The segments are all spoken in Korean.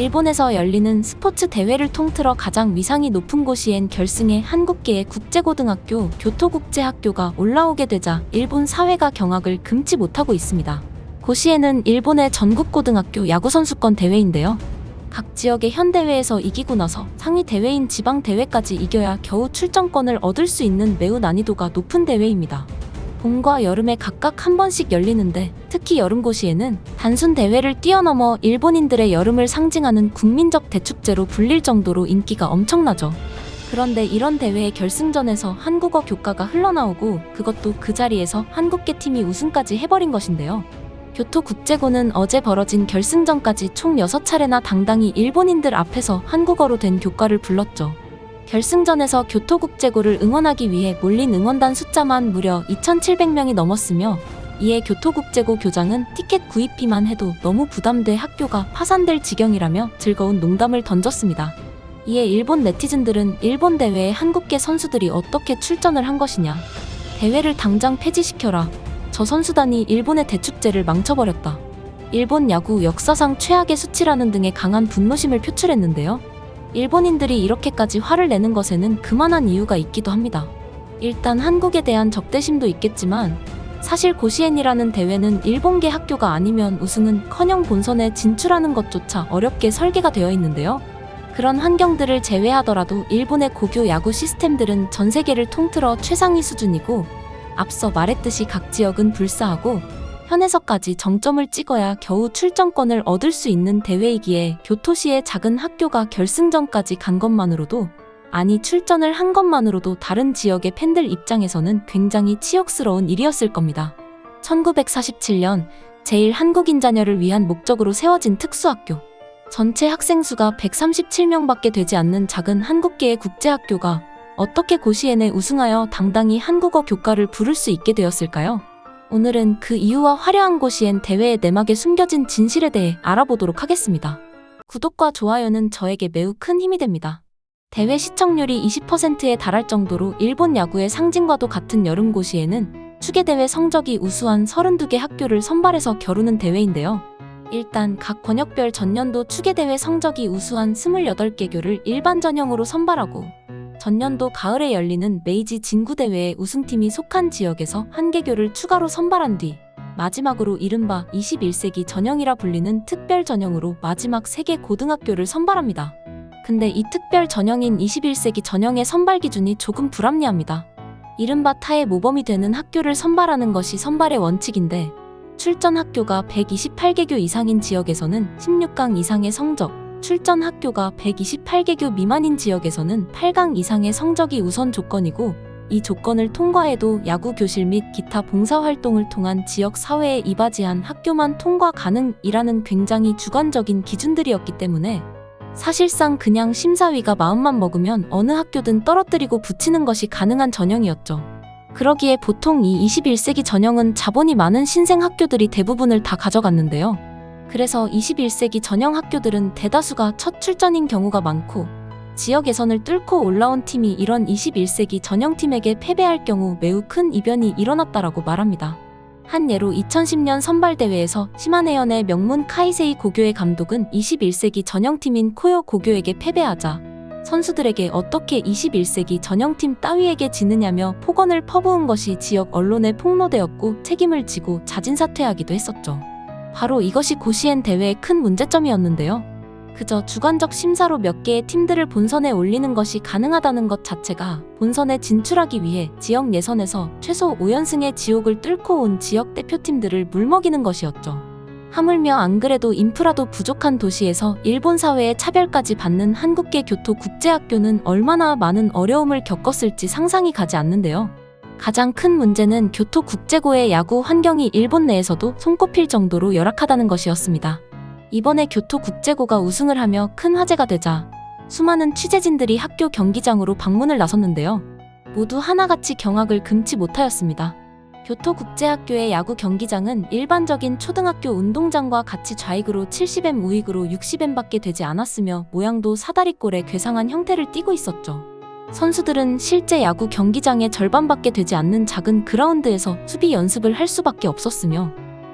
일본에서 열리는 스포츠 대회를 통틀어 가장 위상이 높은 곳이엔 결승에 한국계의 국제고등학교 교토국제학교가 올라오게 되자 일본 사회가 경악을 금치 못하고 있습니다. 고시에는 일본의 전국고등학교 야구선수권 대회인데요. 각 지역의 현대회에서 이기고 나서 상위 대회인 지방대회까지 이겨야 겨우 출전권을 얻을 수 있는 매우 난이도가 높은 대회입니다. 봄과 여름에 각각 한 번씩 열리는데 특히 여름고시에는 단순 대회를 뛰어넘어 일본인들의 여름을 상징하는 국민적 대축제로 불릴 정도로 인기가 엄청나죠. 그런데 이런 대회의 결승전에서 한국어 교과가 흘러나오고 그것도 그 자리에서 한국계 팀이 우승까지 해버린 것인데요. 교토국제고는 어제 벌어진 결승전까지 총 6차례나 당당히 일본인들 앞에서 한국어로 된 교과를 불렀죠. 결승전에서 교토국제고를 응원하기 위해 몰린 응원단 숫자만 무려 2,700명이 넘었으며 이에 교토국제고 교장은 티켓 구입비만 해도 너무 부담돼 학교가 파산될 지경이라며 즐거운 농담을 던졌습니다. 이에 일본 네티즌들은 일본 대회에 한국계 선수들이 어떻게 출전을 한 것이냐. 대회를 당장 폐지시켜라. 저 선수단이 일본의 대축제를 망쳐버렸다. 일본 야구 역사상 최악의 수치라는 등의 강한 분노심을 표출했는데요. 일본인들이 이렇게까지 화를 내는 것에는 그만한 이유가 있기도 합니다. 일단 한국에 대한 적대심도 있겠지만 사실 고시엔이라는 대회는 일본계 학교가 아니면 우승은커녕 본선에 진출하는 것조차 어렵게 설계가 되어 있는데요. 그런 환경들을 제외하더라도 일본의 고교 야구 시스템들은 전 세계를 통틀어 최상위 수준이고 앞서 말했듯이 각 지역은 불사하고 현에서까지 정점을 찍어야 겨우 출전권을 얻을 수 있는 대회이기에 교토시의 작은 학교가 결승전까지 간 것만으로도 아니 출전을 한 것만으로도 다른 지역의 팬들 입장에서는 굉장히 치욕스러운 일이었을 겁니다. 1947년 제1한국인 자녀를 위한 목적으로 세워진 특수학교. 전체 학생 수가 137명밖에 되지 않는 작은 한국계의 국제학교가 어떻게 고시엔에 우승하여 당당히 한국어 교과를 부를 수 있게 되었을까요? 오늘은 그 이유와 화려한 고시엔 대회의 내막에 숨겨진 진실에 대해 알아보도록 하겠습니다. 구독과 좋아요는 저에게 매우 큰 힘이 됩니다. 대회 시청률이 20%에 달할 정도로 일본 야구의 상징과도 같은 여름고시에는 추계대회 성적이 우수한 32개 학교를 선발해서 겨루는 대회인데요. 일단 각 권역별 전년도 추계대회 성적이 우수한 28개 교를 일반 전형으로 선발하고 전년도 가을에 열리는 메이지 진구대회에 우승팀이 속한 지역에서 한 개 교를 추가로 선발한 뒤 마지막으로 이른바 21세기 전형이라 불리는 특별 전형으로 마지막 3개 고등학교를 선발합니다. 근데 이 특별 전형인 21세기 전형의 선발 기준이 조금 불합리합니다. 이른바 타의 모범이 되는 학교를 선발하는 것이 선발의 원칙인데 출전 학교가 128개 교 이상인 지역에서는 16강 이상의 성적, 출전 학교가 128개 교 미만인 지역에서는 8강 이상의 성적이 우선 조건이고 이 조건을 통과해도 야구 교실 및 기타 봉사활동을 통한 지역 사회에 이바지한 학교만 통과 가능이라는 굉장히 주관적인 기준들이었기 때문에 사실상 그냥 심사위가 마음만 먹으면 어느 학교든 떨어뜨리고 붙이는 것이 가능한 전형이었죠. 그러기에 보통 이 21세기 전형은 자본이 많은 신생 학교들이 대부분을 다 가져갔는데요. 그래서 21세기 전형 학교들은 대다수가 첫 출전인 경우가 많고 지역 예선을 뚫고 올라온 팀이 이런 21세기 전형팀에게 패배할 경우 매우 큰 이변이 일어났다라고 말합니다. 한 예로 2010년 선발대회에서 시마네현의 명문 카이세이 고교의 감독은 21세기 전형팀인 코요 고교에게 패배하자 선수들에게 어떻게 21세기 전형팀 따위에게 지느냐며 폭언을 퍼부은 것이 지역 언론에 폭로되었고 책임을 지고 자진사퇴하기도 했었죠. 바로 이것이 고시엔 대회의 큰 문제점이었는데요. 그저 주관적 심사로 몇 개의 팀들을 본선에 올리는 것이 가능하다는 것 자체가 본선에 진출하기 위해 지역 예선에서 최소 5연승의 지옥을 뚫고 온 지역 대표팀들을 물먹이는 것이었죠. 하물며 안 그래도 인프라도 부족한 도시에서 일본 사회의 차별까지 받는 한국계 교토국제학교는 얼마나 많은 어려움을 겪었을지 상상이 가지 않는데요. 가장 큰 문제는 교토국제고의 야구 환경이 일본 내에서도 손꼽힐 정도로 열악하다는 것이었습니다. 이번에 교토국제고가 우승을 하며 큰 화제가 되자 수많은 취재진들이 학교 경기장으로 방문을 나섰는데요. 모두 하나같이 경악을 금치 못하였습니다. 교토국제학교의 야구 경기장은 일반적인 초등학교 운동장과 같이 좌익으로 70M 우익으로 60M밖에 되지 않았으며 모양도 사다리꼴의 괴상한 형태를 띠고 있었죠. 선수들은 실제 야구 경기장의 절반밖에 되지 않는 작은 그라운드에서 수비 연습을 할 수밖에 없었으며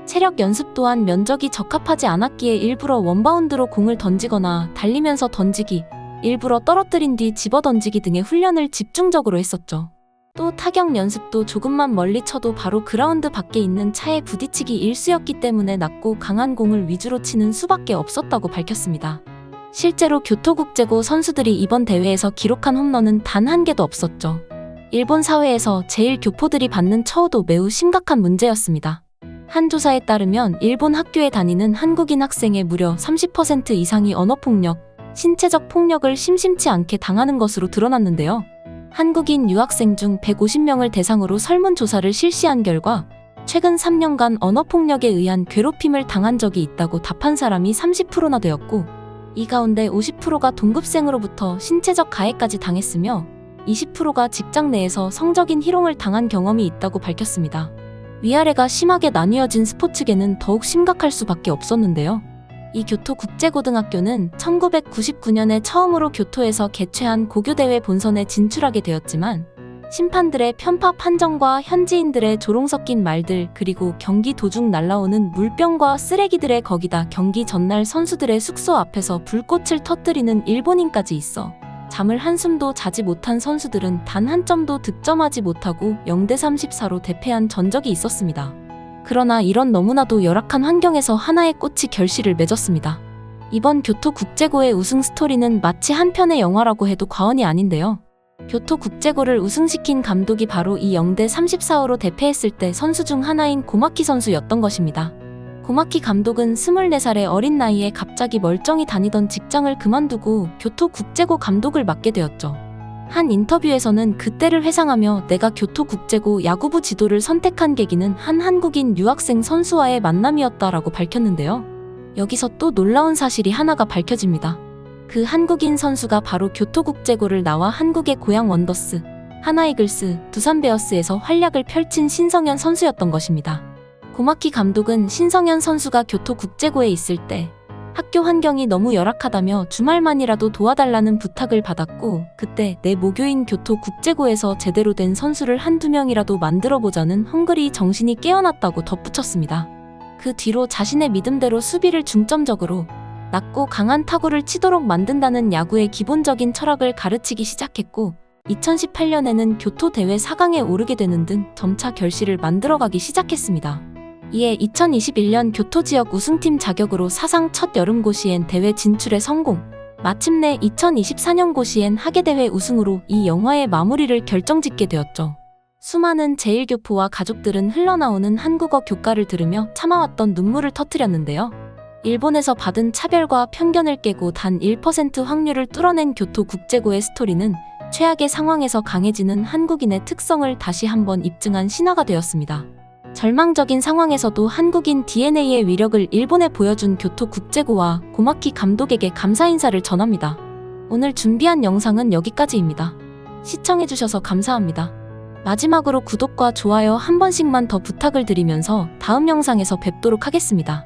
체력 연습 또한 면적이 적합하지 않았기에 일부러 원바운드로 공을 던지거나 달리면서 던지기, 일부러 떨어뜨린 뒤 집어 던지기 등의 훈련을 집중적으로 했었죠. 또 타격 연습도 조금만 멀리 쳐도 바로 그라운드 밖에 있는 차에 부딪히기 일쑤였기 때문에 낮고 강한 공을 위주로 치는 수밖에 없었다고 밝혔습니다. 실제로 교토국제고 선수들이 이번 대회에서 기록한 홈런은 단 한 개도 없었죠. 일본 사회에서 제일 교포들이 받는 처우도 매우 심각한 문제였습니다. 한 조사에 따르면 일본 학교에 다니는 한국인 학생의 무려 30% 이상이 언어폭력, 신체적 폭력을 심심치 않게 당하는 것으로 드러났는데요. 한국인 유학생 중 150명을 대상으로 설문조사를 실시한 결과 최근 3년간 언어폭력에 의한 괴롭힘을 당한 적이 있다고 답한 사람이 30%나 되었고, 이 가운데 50%가 동급생으로부터 신체적 가해까지 당했으며 20%가 직장 내에서 성적인 희롱을 당한 경험이 있다고 밝혔습니다. 위아래가 심하게 나뉘어진 스포츠계는 더욱 심각할 수밖에 없었는데요. 이 교토국제고등학교는 1999년에 처음으로 교토에서 개최한 고교대회 본선에 진출하게 되었지만 심판들의 편파 판정과 현지인들의 조롱 섞인 말들, 그리고 경기 도중 날라오는 물병과 쓰레기들의, 거기다 경기 전날 선수들의 숙소 앞에서 불꽃을 터뜨리는 일본인까지 있어 잠을 한숨도 자지 못한 선수들은 단 한 점도 득점하지 못하고 0대 34로 대패한 전적이 있었습니다. 그러나 이런 너무나도 열악한 환경에서 하나의 꽃이 결실을 맺었습니다. 이번 교토국제고의 우승 스토리는 마치 한 편의 영화라고 해도 과언이 아닌데요. 교토국제고를 우승시킨 감독이 바로 이 0대 34로 대패했을 때 선수 중 하나인 고마키 선수였던 것입니다. 고마키 감독은 24살의 어린 나이에 갑자기 멀쩡히 다니던 직장을 그만두고 교토국제고 감독을 맡게 되었죠. 한 인터뷰에서는 그때를 회상하며 내가 교토국제고 야구부 지도를 선택한 계기는 한 한국인 유학생 선수와의 만남이었다라고 밝혔는데요. 여기서 또 놀라운 사실이 하나가 밝혀집니다. 그 한국인 선수가 바로 교토국제고를 나와 한국의 고양 원더스, 하나이글스, 두산베어스에서 활약을 펼친 신성현 선수였던 것입니다. 고마키 감독은 신성현 선수가 교토국제고에 있을 때 학교 환경이 너무 열악하다며 주말만이라도 도와달라는 부탁을 받았고, 그때 내 모교인 교토국제고에서 제대로 된 선수를 한두 명이라도 만들어보자는 헝그리 정신이 깨어났다고 덧붙였습니다. 그 뒤로 자신의 믿음대로 수비를 중점적으로, 낮고 강한 타구를 치도록 만든다는 야구의 기본적인 철학을 가르치기 시작했고, 2018년에는 교토 대회 4강에 오르게 되는 등 점차 결실을 만들어가기 시작했습니다. 이에 2021년 교토 지역 우승팀 자격으로 사상 첫 여름 고시엔 대회 진출에 성공, 마침내 2024년 고시엔 하계대회 우승으로 이 영화의 마무리를 결정짓게 되었죠. 수많은 제1교포와 가족들은 흘러나오는 한국어 교과를 들으며 참아왔던 눈물을 터뜨렸는데요. 일본에서 받은 차별과 편견을 깨고 단 1% 확률을 뚫어낸 교토국제고의 스토리는 최악의 상황에서 강해지는 한국인의 특성을 다시 한번 입증한 신화가 되었습니다. 절망적인 상황에서도 한국인 DNA의 위력을 일본에 보여준 교토국제고와 고마키 감독에게 감사 인사를 전합니다. 오늘 준비한 영상은 여기까지입니다. 시청해주셔서 감사합니다. 마지막으로 구독과 좋아요 한 번씩만 더 부탁을 드리면서 다음 영상에서 뵙도록 하겠습니다.